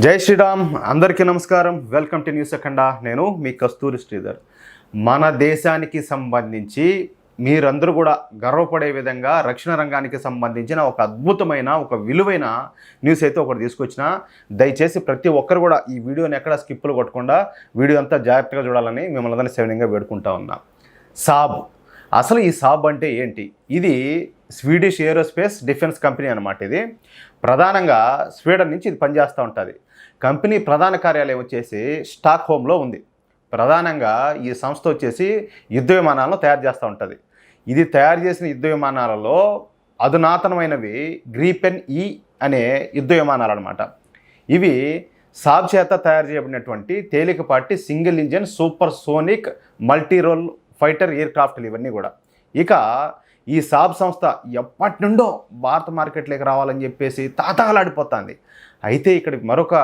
జై శ్రీరామ్, అందరికీ నమస్కారం. వెల్కమ్ టు న్యూస్ అఖండ. నేను మీ కస్తూరి శ్రీధర్. మన దేశానికి సంబంధించి మీరందరూ కూడా గర్వపడే విధంగా రక్షణ రంగానికి సంబంధించిన ఒక అద్భుతమైన ఒక విలువైన న్యూస్ అయితే ఒకటి తీసుకొచ్చిన. దయచేసి ప్రతి ఒక్కరు కూడా ఈ వీడియోని ఎక్కడ స్కిప్పులు కొట్టకుండా వీడియో అంతా జాగ్రత్తగా చూడాలని మిమ్మల్ని అందరినీ సవినయంగా వేడుకుంటా ఉన్నా. సాబ్, అసలు ఈ సాబ్ అంటే ఏంటి? ఇది స్వీడిష్ ఏరోస్పేస్ డిఫెన్స్ కంపెనీ అనమాట. ఇది ప్రధానంగా స్వీడన్ నుంచి ఇది పనిచేస్తూ ఉంటుంది. కంపెనీ ప్రధాన కార్యాలయం వచ్చేసి స్టాక్ హోమ్లో ఉంది. ప్రధానంగా ఈ సంస్థ వచ్చేసి యుద్ధ విమానాలను తయారు చేస్తూ ఉంటుంది. ఇది తయారు చేసిన యుద్ధ విమానాలలో అధునాతనమైనవి గ్రీపెన్ ఈ అనే యుద్ధ విమానాలు అనమాట. ఇవి సాబ్ చేత తయారు చేయబడినటువంటి తేలికపాటి single engine supersonic multi role fighter air క్రాఫ్ట్లు ఇవన్నీ కూడా. ఇక ఈ సాబ్ సంస్థ ఎప్పటి నుండో భారత మార్కెట్లోకి రావాలని చెప్పేసి తాతగలాడిపోతుంది. అయితే ఇక్కడ మరొక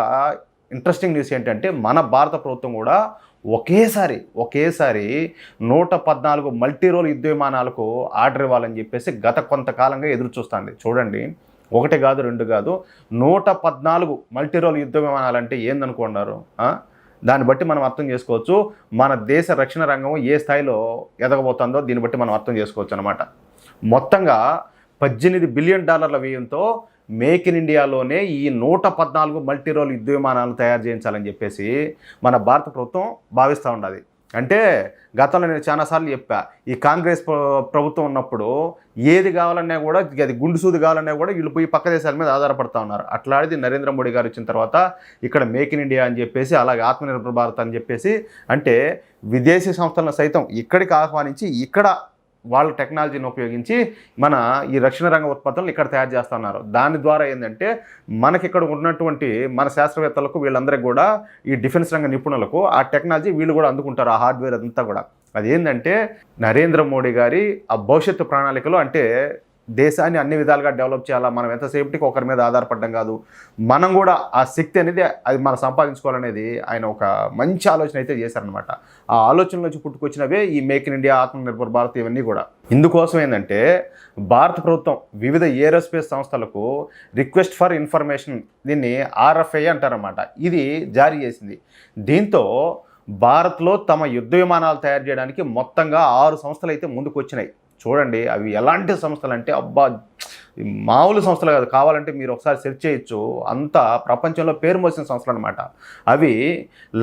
ఇంట్రెస్టింగ్ న్యూస్ ఏంటంటే మన భారత ప్రభుత్వం కూడా ఒకేసారి 114 మల్టీ రోల్ యుద్ధ విమానాలకు ఆర్డర్ ఇవ్వాలని చెప్పేసి గత కొంతకాలంగా ఎదురు చూస్తుంది. చూడండి, 1 కాదు 2 కాదు, 114 మల్టీ రోల్ యుద్ధ విమానాలు అంటే ఏందనుకున్నారు? దాన్ని బట్టి మనం అర్థం చేసుకోవచ్చు మన దేశ రక్షణ రంగం ఏ స్థాయిలో ఎదగబోతుందో. దీన్ని బట్టి మనం అర్థం చేసుకోవచ్చు అనమాట. మొత్తంగా $18 బిలియన్ వ్యయంతో మేక్ ఇన్ ఇండియాలోనే ఈ 114 మల్టీ రోల్ యుద్ధ విమానాలను తయారు చేయించాలని చెప్పేసి మన భారత ప్రభుత్వం భావిస్తూ ఉన్నది. అంటే గతంలో నేను చాలాసార్లు చెప్పా, ఈ కాంగ్రెస్ ప్రభుత్వం ఉన్నప్పుడు ఏది కావాలన్నా కూడా, అది గుండు సూది కావాలన్నా కూడా వీళ్ళు పోయి పక్క దేశాల మీద ఆధారపడుతూ ఉన్నారు. అట్లాంటిది నరేంద్ర మోడీ గారు వచ్చిన తర్వాత ఇక్కడ మేక్ ఇన్ ఇండియా అని చెప్పేసి, అలాగే ఆత్మనిర్భర్ భారత్ అని చెప్పేసి, అంటే విదేశీ సంస్థలను సైతం ఇక్కడికి ఆహ్వానించి ఇక్కడ వాళ్ళ టెక్నాలజీని ఉపయోగించి మన ఈ రక్షణ రంగ ఉత్పత్తులను ఇక్కడ తయారు చేస్తున్నారు. దాని ద్వారా ఏంటంటే మనకి ఇక్కడ ఉన్నటువంటి మన శాస్త్రవేత్తలకు వీళ్ళందరికీ కూడా ఈ డిఫెన్స్ రంగ నిపుణులకు ఆ టెక్నాలజీ వీళ్ళు కూడా అందుకుంటారు, ఆ హార్డ్వేర్ అంతా కూడా. అదేంటంటే నరేంద్ర మోడీ గారి ఆ భవిష్యత్తు ప్రణాళికలో, అంటే దేశాన్ని అన్ని విధాలుగా డెవలప్ చేయాలా, మనం ఎంతసేపటికి ఒకరి మీద ఆధారపడడం కాదు, మనం కూడా ఆ శక్తి అనేది అది మనం సంపాదించుకోవాలనేది ఆయన ఒక మంచి ఆలోచన అయితే చేశారనమాట. ఆ ఆలోచన నుంచి పుట్టుకొచ్చినవే ఈ make in India, Atmanirbhar Bharat ఇవన్నీ కూడా. ఇందుకోసం ఏంటంటే భారత ప్రభుత్వం వివిధ ఏరోస్పేస్ సంస్థలకు రిక్వెస్ట్ ఫర్ ఇన్ఫర్మేషన్, దీన్ని RFI అంటారన్నమాట, ఇది జారీ చేసింది. దీంతో భారత్లో తమ యుద్ధ విమానాలు తయారు చేయడానికి మొత్తంగా 6 సంస్థలు అయితే ముందుకు వచ్చినాయి. చూడండి, అవి ఎలాంటి సంస్థలు అంటే అబ్బా, మామూలు సంస్థలు కాదు. కావాలంటే మీరు ఒకసారి సెర్చ్ చేయొచ్చు, అంతా ప్రపంచంలో పేరు మోసిన సంస్థలు అనమాట. అవి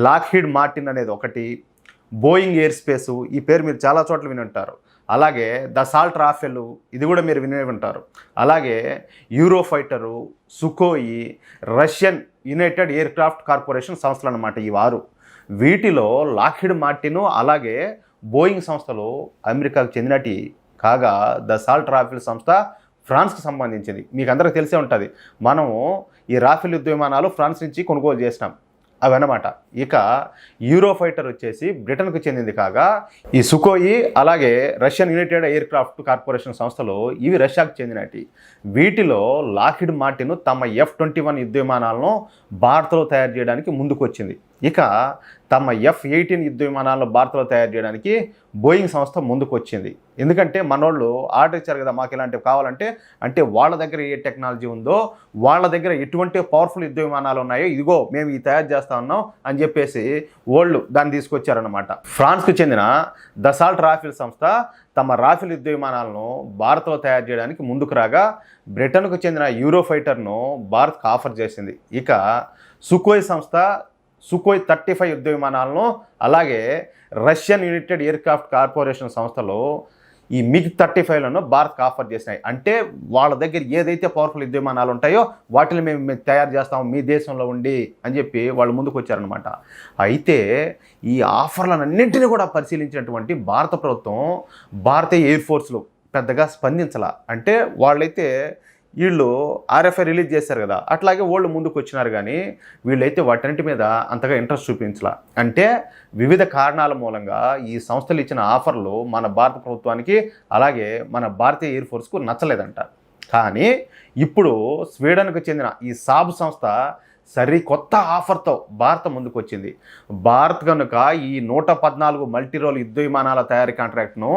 లాక్హీడ్ మార్టిన్ అనేది ఒకటి, బోయింగ్ ఎయిర్ స్పేసు, ఈ పేరు మీరు చాలా చోట్ల విని ఉంటారు. అలాగే దసాల్ట్ రాఫెల్, ఇది కూడా మీరు వినే ఉంటారు. అలాగే Eurofighter, Sukhoi, Russian United Aircraft Corporation సంస్థలు అనమాట ఈ 6. వీటిలో లాక్హీడ్ మార్టిన్ అలాగే బోయింగ్ సంస్థలు అమెరికాకు చెందినటి కాగా, దసాల్ట్ రాఫెల్ సంస్థ ఫ్రాన్స్కి సంబంధించింది. మీకు అందరికీ తెలిసే ఉంటుంది, మనము ఈ రాఫెల్ యుద్ధ విమానాలు ఫ్రాన్స్ నుంచి కొనుగోలు చేసినాం అవన్నమాట. ఇక యూరోఫైటర్ వచ్చేసి బ్రిటన్కు చెందింది కాగా, ఈ సుకోయి అలాగే Russian United Aircraft Corporation సంస్థలు ఇవి రష్యాకు చెందినవి. వీటిలో లాక్హీడ్ మార్టిన్ తమ F-21 యుద్ధ విమానాలను భారత్లో తయారు చేయడానికి ముందుకు వచ్చింది. ఇక తమ F-18 యుద్ధ విమానాలను భారత్లో తయారు చేయడానికి బోయింగ్ సంస్థ ముందుకు వచ్చింది. ఎందుకంటే మనోళ్ళు ఆర్డర్ ఇచ్చారు కదా, మాకు ఇలాంటివి కావాలంటే, అంటే వాళ్ళ దగ్గర ఏ టెక్నాలజీ ఉందో, వాళ్ళ దగ్గర ఎటువంటి పవర్ఫుల్ యుద్ధ విమానాలు ఉన్నాయో, ఇదిగో మేము ఈ తయారు చేస్తా ఉన్నాం అని చెప్పేసి వాళ్ళు దాన్ని తీసుకొచ్చారనమాట. ఫ్రాన్స్కు చెందిన దసాల్ట్ రాఫెల్ సంస్థ తమ రాఫెల్ యుద్ధ విమానాలను భారత్లో తయారు చేయడానికి ముందుకు రాగా, బ్రిటన్కు చెందిన యూరోఫైటర్ను భారత్కు ఆఫర్ చేసింది. ఇక సుకోయ్ సంస్థ సుకోయ్ 35 యుద్ధ విమానాలను, అలాగే Russian United Aircraft Corporation సంస్థలు ఈ MiG-35లను భారత్కి ఆఫర్ చేసినాయి. అంటే వాళ్ళ దగ్గర ఏదైతే పవర్ఫుల్ యుద్ధ విమానాలు ఉంటాయో వాటిని మేము తయారు చేస్తాము మీ దేశంలో ఉండి అని చెప్పి వాళ్ళు ముందుకు వచ్చారనమాట. అయితే ఈ ఆఫర్లన్నింటినీ కూడా పరిశీలించినటువంటి భారత ప్రభుత్వం, భారతీయ ఎయిర్ ఫోర్స్లు పెద్దగా స్పందించాల. అంటే వాళ్ళైతే వీళ్ళు RFI రిలీజ్ చేశారు కదా, అట్లాగే వాళ్ళు ముందుకు వచ్చినారు, కానీ వీళ్ళైతే వాటన్నిటి మీద అంతగా ఇంట్రెస్ట్ చూపించలా. అంటే వివిధ కారణాల మూలంగా ఈ సంస్థలు ఇచ్చిన ఆఫర్లు మన భారత ప్రభుత్వానికి అలాగే మన భారతీయ ఎయిర్ ఫోర్స్కు నచ్చలేదంట. కానీ ఇప్పుడు స్వీడన్కు చెందిన ఈ సాబ్ సంస్థ సరికొత్త ఆఫర్తో భారత్ ముందుకు వచ్చింది. భారత్ కనుక ఈ 114 మల్టీ రోల్ యుద్ధ విమానాల తయారీ కాంట్రాక్ట్ను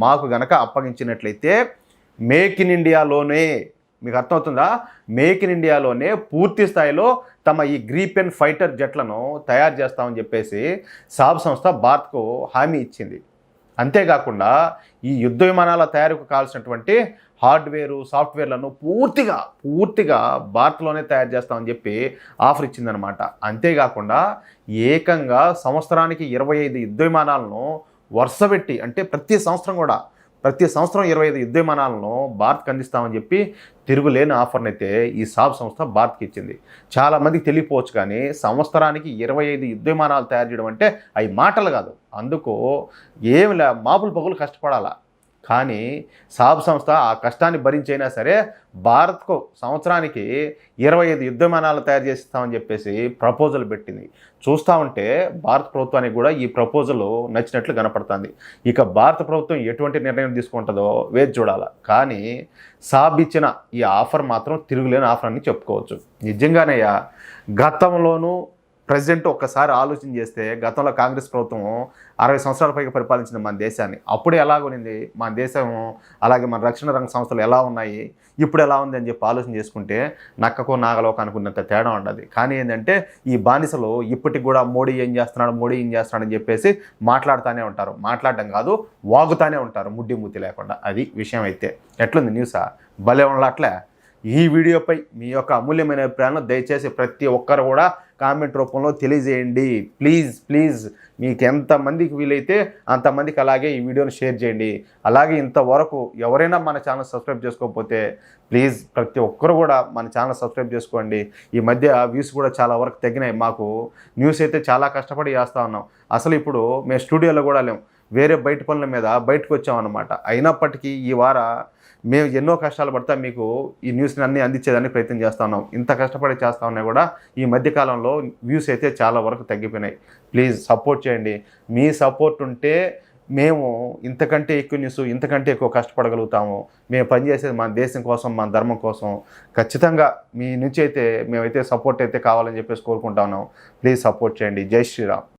మాకు గనక అప్పగించినట్లయితే మేక్ ఇన్ ఇండియాలోనే, మీకు అర్థమవుతుందా, మేక్ ఇన్ ఇండియాలోనే పూర్తి స్థాయిలో తమ ఈ గ్రీపెన్ ఫైటర్ జెట్లను తయారు చేస్తామని చెప్పేసి సాబ్ సంస్థ భారత్కు హామీ ఇచ్చింది. అంతేకాకుండా ఈ యుద్ధ విమానాల తయారీకు కావాల్సినటువంటి హార్డ్వేరు సాఫ్ట్వేర్లను పూర్తిగా భారత్లోనే తయారు చేస్తామని చెప్పి ఆఫర్ ఇచ్చిందనమాట. అంతేకాకుండా ఏకంగా సంవత్సరానికి 25 యుద్ధ విమానాలను వరుసపెట్టి, అంటే ప్రతి సంవత్సరం 25 యుద్ధ విమానాలను భారత్కి అందిస్తామని చెప్పి తిరుగులేని ఆఫర్ని అయితే ఈ సాబ్ సంస్థ భారత్కి ఇచ్చింది. చాలామందికి తెలియపోవచ్చు, కానీ సంవత్సరానికి 25 యుద్ధ విమానాలు తయారు చేయడం అంటే అవి మాటలు కాదు. అందుకు ఏమి మాపులు పగులు కష్టపడాలా. కానీ సాబ్ సంస్థ ఆ కష్టాన్ని భరించైనా సరే భారత్కు సంవత్సరానికి 25 యుద్ధ విమానాలు తయారు చేస్తామని చెప్పేసి ప్రపోజల్ పెట్టింది. చూస్తూ ఉంటే భారత ప్రభుత్వానికి కూడా ఈ ప్రపోజల్ నచ్చినట్లు కనపడుతుంది. ఇక భారత ప్రభుత్వం ఎటువంటి నిర్ణయం తీసుకుంటుందో వేచి చూడాలి. కానీ సాబ్ ఇచ్చిన ఈ ఆఫర్ మాత్రం తిరుగులేని ఆఫర్ అని చెప్పుకోవచ్చు. నిజంగానయ్యా, గతంలోనూ ప్రెసిడెంట్ ఒక్కసారి ఆలోచన చేస్తే, గతంలో కాంగ్రెస్ ప్రభుత్వం 60 సంవత్సరాల పైగా పరిపాలించిన మన దేశాన్ని. అప్పుడు ఎలాగొనింది మన దేశం, అలాగే మన రక్షణ రంగ సంస్థలు ఎలా ఉన్నాయి, ఇప్పుడు ఎలా ఉంది అని చెప్పి ఆలోచన చేసుకుంటే నక్కకో నాగలోక అనుకున్నంత తేడా ఉండదు. కానీ ఏంటంటే ఈ బానిసలు ఇప్పటికి కూడా మోడీ ఏం చేస్తున్నాడని చెప్పేసి మాట్లాడుతూనే ఉంటారు. మాట్లాడడం కాదు, వాగుతూనే ఉంటారు ముడ్డి మూతి లేకుండా. అది విషయం. అయితే ఎట్లుంది న్యూసా? భలే ఉండట్లే. ఈ వీడియోపై మీ యొక్క అమూల్యమైన అభిప్రాయాలను దయచేసి ప్రతి ఒక్కరు కూడా కామెంట్ రూపంలో తెలియజేయండి. ప్లీజ్ మీకు ఎంతమందికి వీలైతే అంతమందికి అలాగే ఈ వీడియోని షేర్ చేయండి. అలాగే ఇంతవరకు ఎవరైనా మన ఛానల్ సబ్స్క్రైబ్ చేసుకోకపోతే ప్లీజ్ ప్రతి ఒక్కరు కూడా మన ఛానల్ సబ్స్క్రైబ్ చేసుకోండి. ఈ మధ్య వ్యూస్ కూడా చాలా వరకు తగ్గినాయి. మాకు న్యూస్ అయితే చాలా కష్టపడి చేస్తూ ఉన్నాం. అసలు ఇప్పుడు మేము స్టూడియోలో కూడా లేము, వేరే బయట పనుల మీద బయటకు వచ్చామన్నమాట. అయినప్పటికీ ఈ మేము ఎన్నో కష్టాలు పడతా మీకు ఈ న్యూస్ని అన్నీ అందించేదానికి ప్రయత్నం చేస్తూ ఉన్నాం. ఇంత కష్టపడి చేస్తూ ఉన్నా కూడా ఈ మధ్యకాలంలో వ్యూస్ అయితే చాలా వరకు తగ్గిపోయినాయి. ప్లీజ్ సపోర్ట్ చేయండి. మీ సపోర్ట్ ఉంటే మేము ఇంతకంటే ఎక్కువ న్యూస్, ఇంతకంటే ఎక్కువ కష్టపడగలుగుతాము. మేము పనిచేసేది మన దేశం కోసం, మన ధర్మం కోసం. ఖచ్చితంగా మీ నుంచి అయితే మేమైతే సపోర్ట్ అయితే కావాలని చెప్పేసి కోరుకుంటా ఉన్నాం. ప్లీజ్ సపోర్ట్ చేయండి. జై శ్రీరామ్.